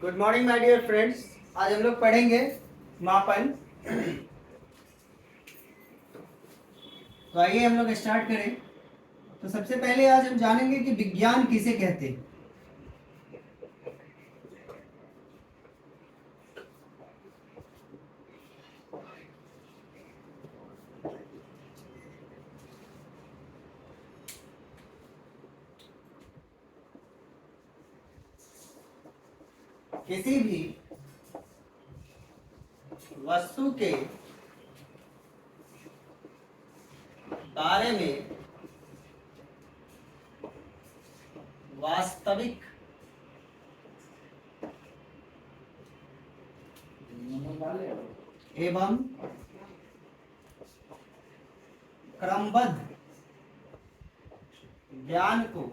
Good morning my dear friends. आज हम लोग पढ़ेंगे मापन। तो आइए हम लोग स्टार्ट करें। तो सबसे पहले आज हम जानेंगे कि विज्ञान किसे कहते हैं। किसी भी वस्तु के बारे में वास्तविक एवं क्रमबद्ध ज्ञान को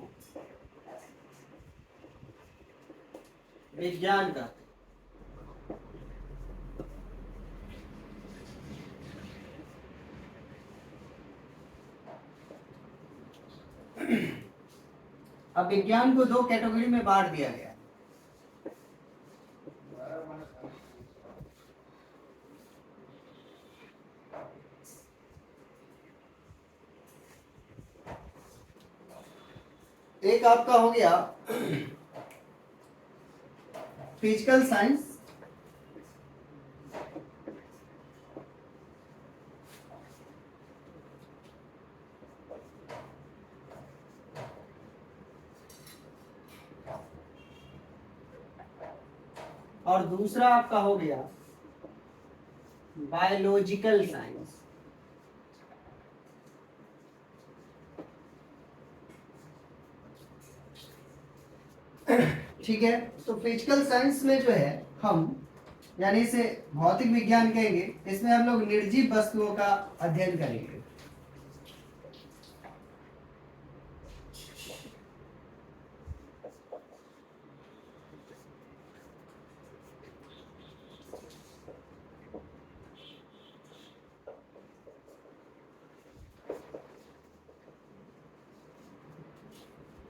विज्ञान कहते हैं। अब विज्ञान को दो कैटेगरी में बांट दिया गया है। एक आपका हो गया फिजिकल साइंस, और दूसरा आपका हो गया बायोलॉजिकल साइंस। ठीक है, तो फिजिकल साइंस में जो है हम यानी इसे भौतिक विज्ञान कहेंगे। इसमें हम लोग निर्जीव वस्तुओं का अध्ययन करेंगे।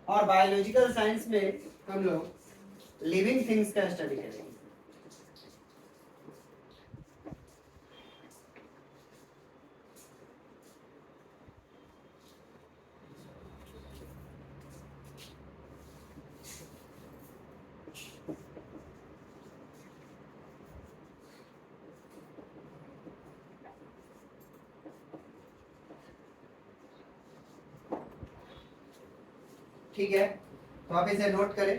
और बायोलॉजिकल साइंस में हम लोग लिविंग थिंग्स का स्टडी करेंगे। ठीक है, तो आप इसे नोट करें।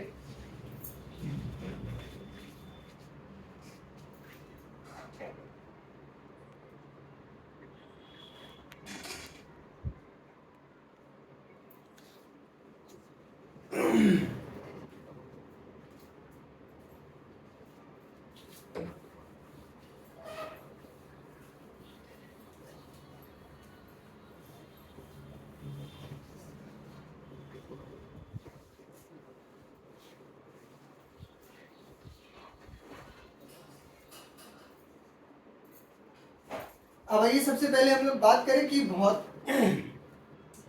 अब आइए सबसे पहले हम लोग बात करें कि बहुत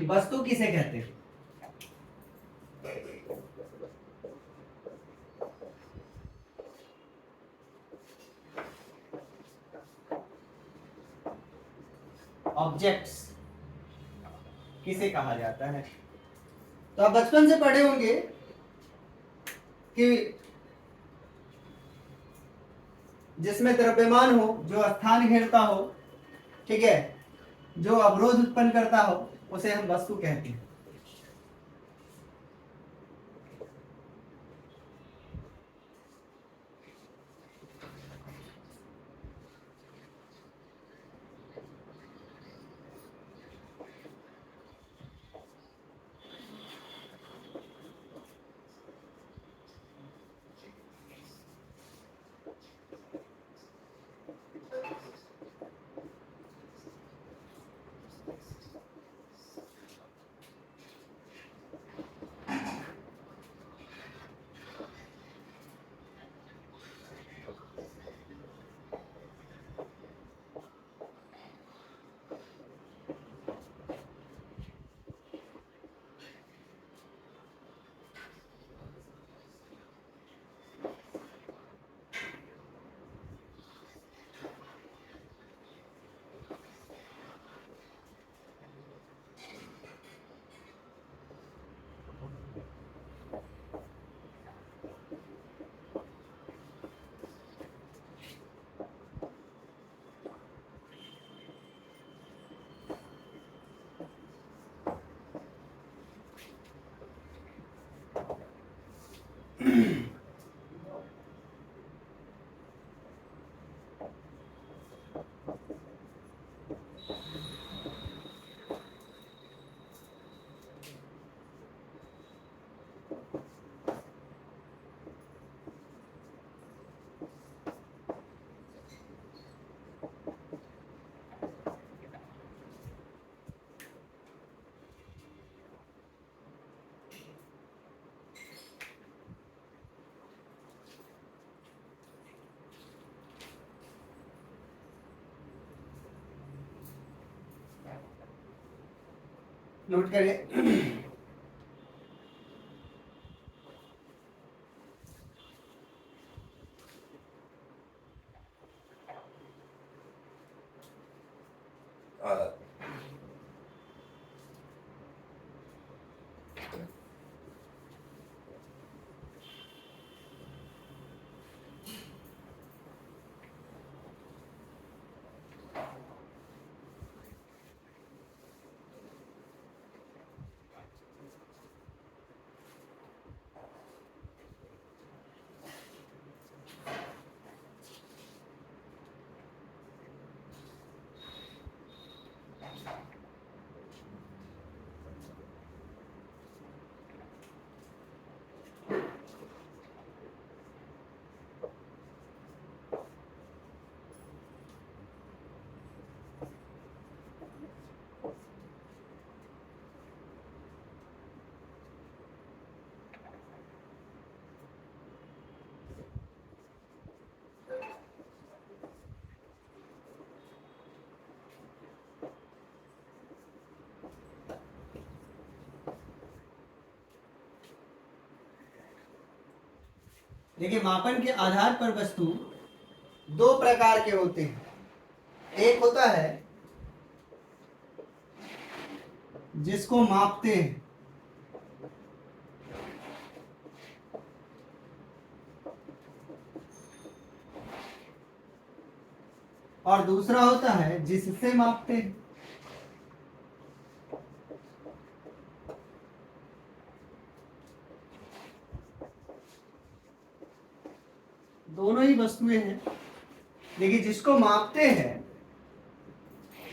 वस्तु किसे कहते हैं। ऑब्जेक्ट्स किसे कहा जाता है। तो आप बचपन से पढ़े होंगे कि जिसमें द्रव्यमान हो, जो स्थान घेरता हो, ठीक है, जो अवरोध उत्पन्न करता हो, उसे हम वस्तु कहते हैं। नोट करिए। देखिए, मापन के आधार पर वस्तु दो प्रकार के होते हैं। एक होता है जिसको मापते हैं, और दूसरा होता है जिससे मापते हैं। दोनों ही वस्तुएं हैं। देखिए, जिसको मापते हैं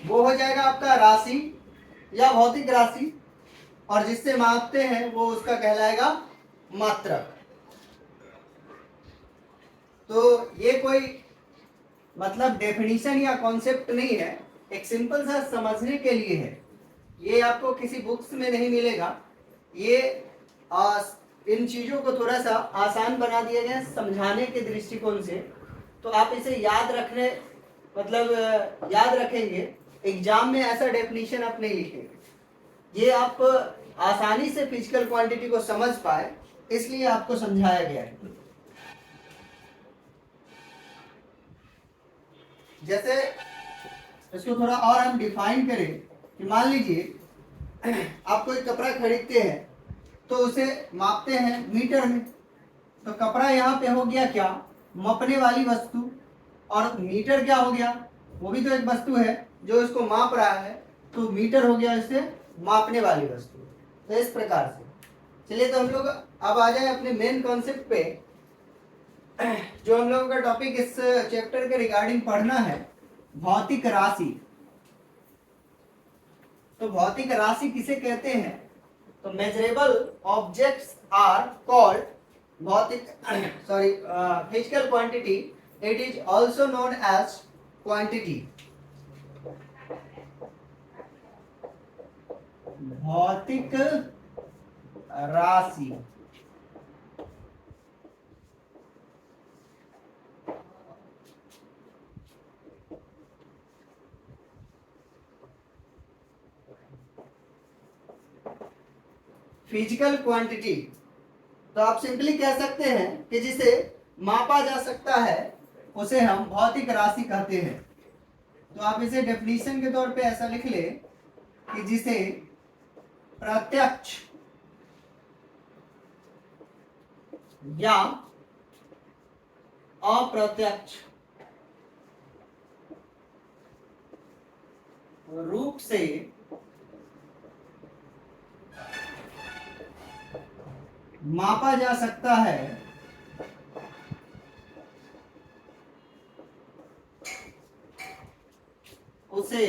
वो हो जाएगा आपका राशि या भौतिक राशि, और जिससे मापते हैं वो उसका कहलाएगा मात्रक। तो ये कोई मतलब डेफिनेशन या कॉन्सेप्ट नहीं है, एक सिंपल सा समझने के लिए है। ये आपको किसी बुक्स में नहीं मिलेगा। ये इन चीजों को थोड़ा सा आसान बना दिया गया समझाने के दृष्टिकोण से। तो आप इसे याद रखने मतलब याद रखेंगे, एग्जाम में ऐसा डेफिनेशन आप नहीं लिखेंगे। ये आप आसानी से फिजिकल क्वांटिटी को समझ पाए, इसलिए आपको समझाया गया है। जैसे इसको थोड़ा और हम डिफाइन करें कि मान लीजिए आप कोई कपड़ा खरीदते हैं तो उसे मापते हैं मीटर में। तो कपड़ा यहाँ पे हो गया क्या, मापने वाली वस्तु, और मीटर क्या हो गया, वो भी तो एक वस्तु है जो इसको माप रहा है। तो मीटर हो गया इससे मापने वाली वस्तु। तो इस प्रकार से चलिए, तो हम लोग अब आ जाए अपने मेन कॉन्सेप्ट पे। जो हम लोगों का टॉपिक इस चैप्टर के रिगार्डिंग पढ़ना है, भौतिक राशि। तो भौतिक राशि किसे कहते हैं? तो मेजरेबल ऑब्जेक्ट्स आर कॉल्ड भौतिक physical quantity. It is also known as quantity. भौतिक राशि फिजिकल क्वांटिटी। तो आप सिंपली कह सकते हैं कि जिसे मापा जा सकता है उसे हम भौतिक राशि कहते हैं। तो आप इसे डेफिनेशन के तौर पे ऐसा लिख ले कि जिसे प्रत्यक्ष या अप्रत्यक्ष रूप से मापा जा सकता है, उसे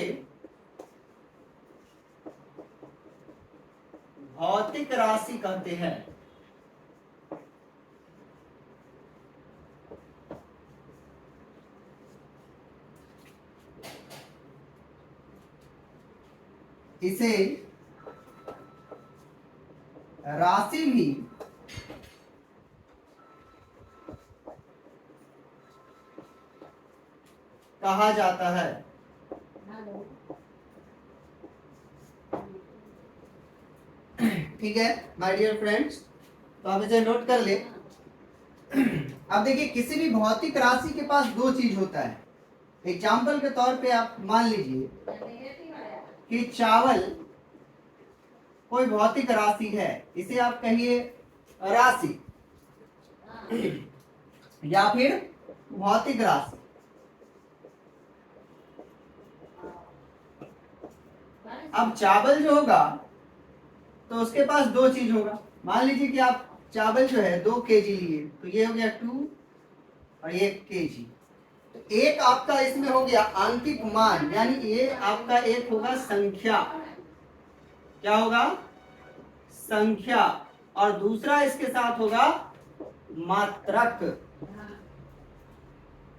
भौतिक राशि कहते हैं। इसे राशि भी कहा जाता है। ठीक है माय डियर फ्रेंड्स, तो आप इसे नोट कर ले। अब देखिए किसी भी भौतिक राशि के पास दो चीज होता है। एग्जाम्पल के तौर पे आप मान लीजिए कि चावल कोई भौतिक राशि है, इसे आप कहिए राशि या फिर भौतिक राशि। अब चावल जो होगा तो उसके पास दो चीज होगा। मान लीजिए कि आप चावल जो है 2 केजी लिए, तो ये हो गया 2 और 1 केजी। तो एक आपका इसमें हो गया आंकिक मान, यानी ये आपका एक होगा संख्या। क्या होगा? संख्या। और दूसरा इसके साथ होगा मात्रक।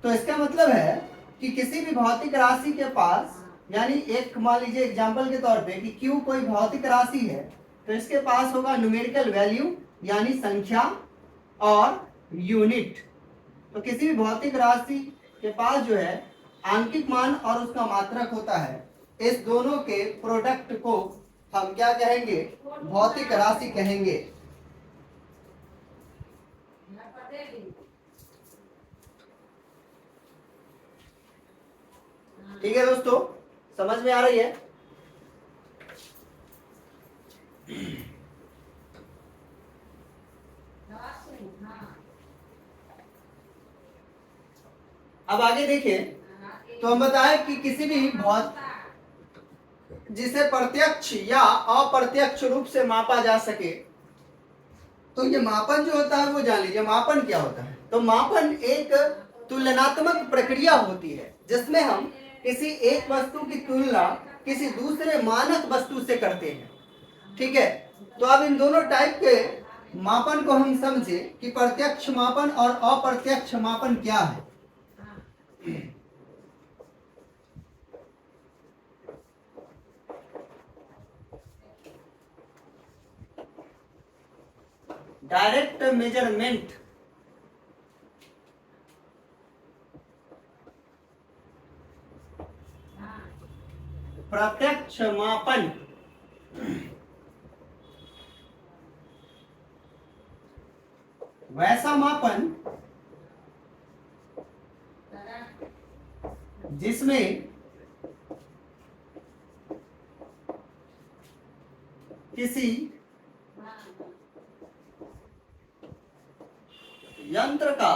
तो इसका मतलब है कि किसी भी भौतिक राशि के पास, यानी एक मान लीजिए एग्जाम्पल के तौर पे कि Q कोई भौतिक राशि है, तो इसके पास होगा न्यूमेरिकल वैल्यू यानी संख्या और यूनिट। तो किसी भी भौतिक राशि के पास जो है आंकिक मान और उसका मात्रक होता है। इस दोनों के प्रोडक्ट को हम क्या कहेंगे? भौतिक राशि कहेंगे। ठीक है दोस्तों, समझ में आ रही है? अब आगे देखिए, तो हम बताएं कि किसी भी जिसे प्रत्यक्ष या अप्रत्यक्ष रूप से मापा जा सके, तो ये मापन जो होता है वो जान लीजिए। मापन क्या होता है? तो मापन एक तुलनात्मक प्रक्रिया होती है जिसमें हम किसी एक वस्तु की तुलना किसी दूसरे मानक वस्तु से करते हैं। ठीक है, तो अब इन दोनों टाइप के मापन को हम समझे कि प्रत्यक्ष मापन और अप्रत्यक्ष मापन क्या है। डायरेक्ट मेजरमेंट, प्रत्यक्ष मापन, वैसा मापन जिसमें किसी यंत्र का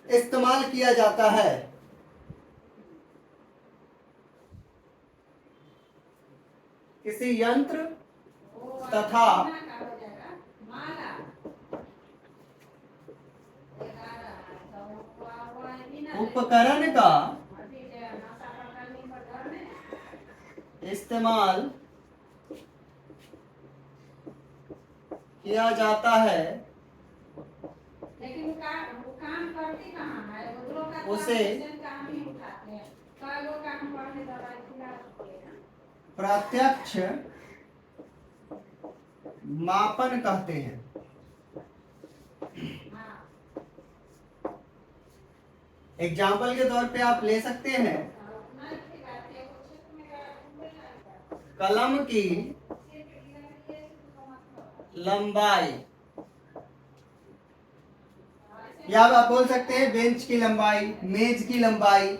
इस्तेमाल किया जाता है। किसी यंत्र तथा उपकरण का इस्तेमाल किया जाता है, लेकिन वो काम करती कहाँ है? वो लोग का उसे काम ही उठाते हैं। कई लोग काम पढ़ने दवाई खिला सकते हैं। प्रत्यक्ष मापन कहते हैं। एग्जाम्पल के तौर पे आप ले सकते हैं कलम की लंबाई, या आप बोल सकते हैं बेंच की लंबाई, मेज की लंबाई,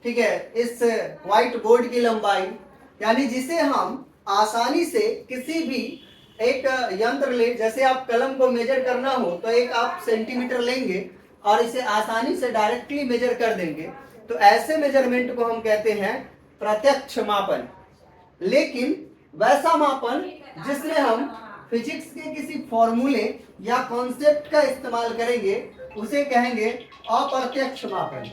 ठीक है, इस व्हाइट बोर्ड की लंबाई, यानी जिसे हम आसानी से किसी भी एक यंत्र ले, जैसे आप कलम को मेजर करना हो तो एक आप सेंटीमीटर लेंगे और इसे आसानी से डायरेक्टली मेजर कर देंगे, तो ऐसे मेजरमेंट को हम कहते हैं प्रत्यक्ष मापन। लेकिन वैसा मापन जिसमें हम फिजिक्स के किसी फॉर्मूले या कॉन्सेप्ट का इस्तेमाल करेंगे उसे कहेंगे अप्रत्यक्ष मापन।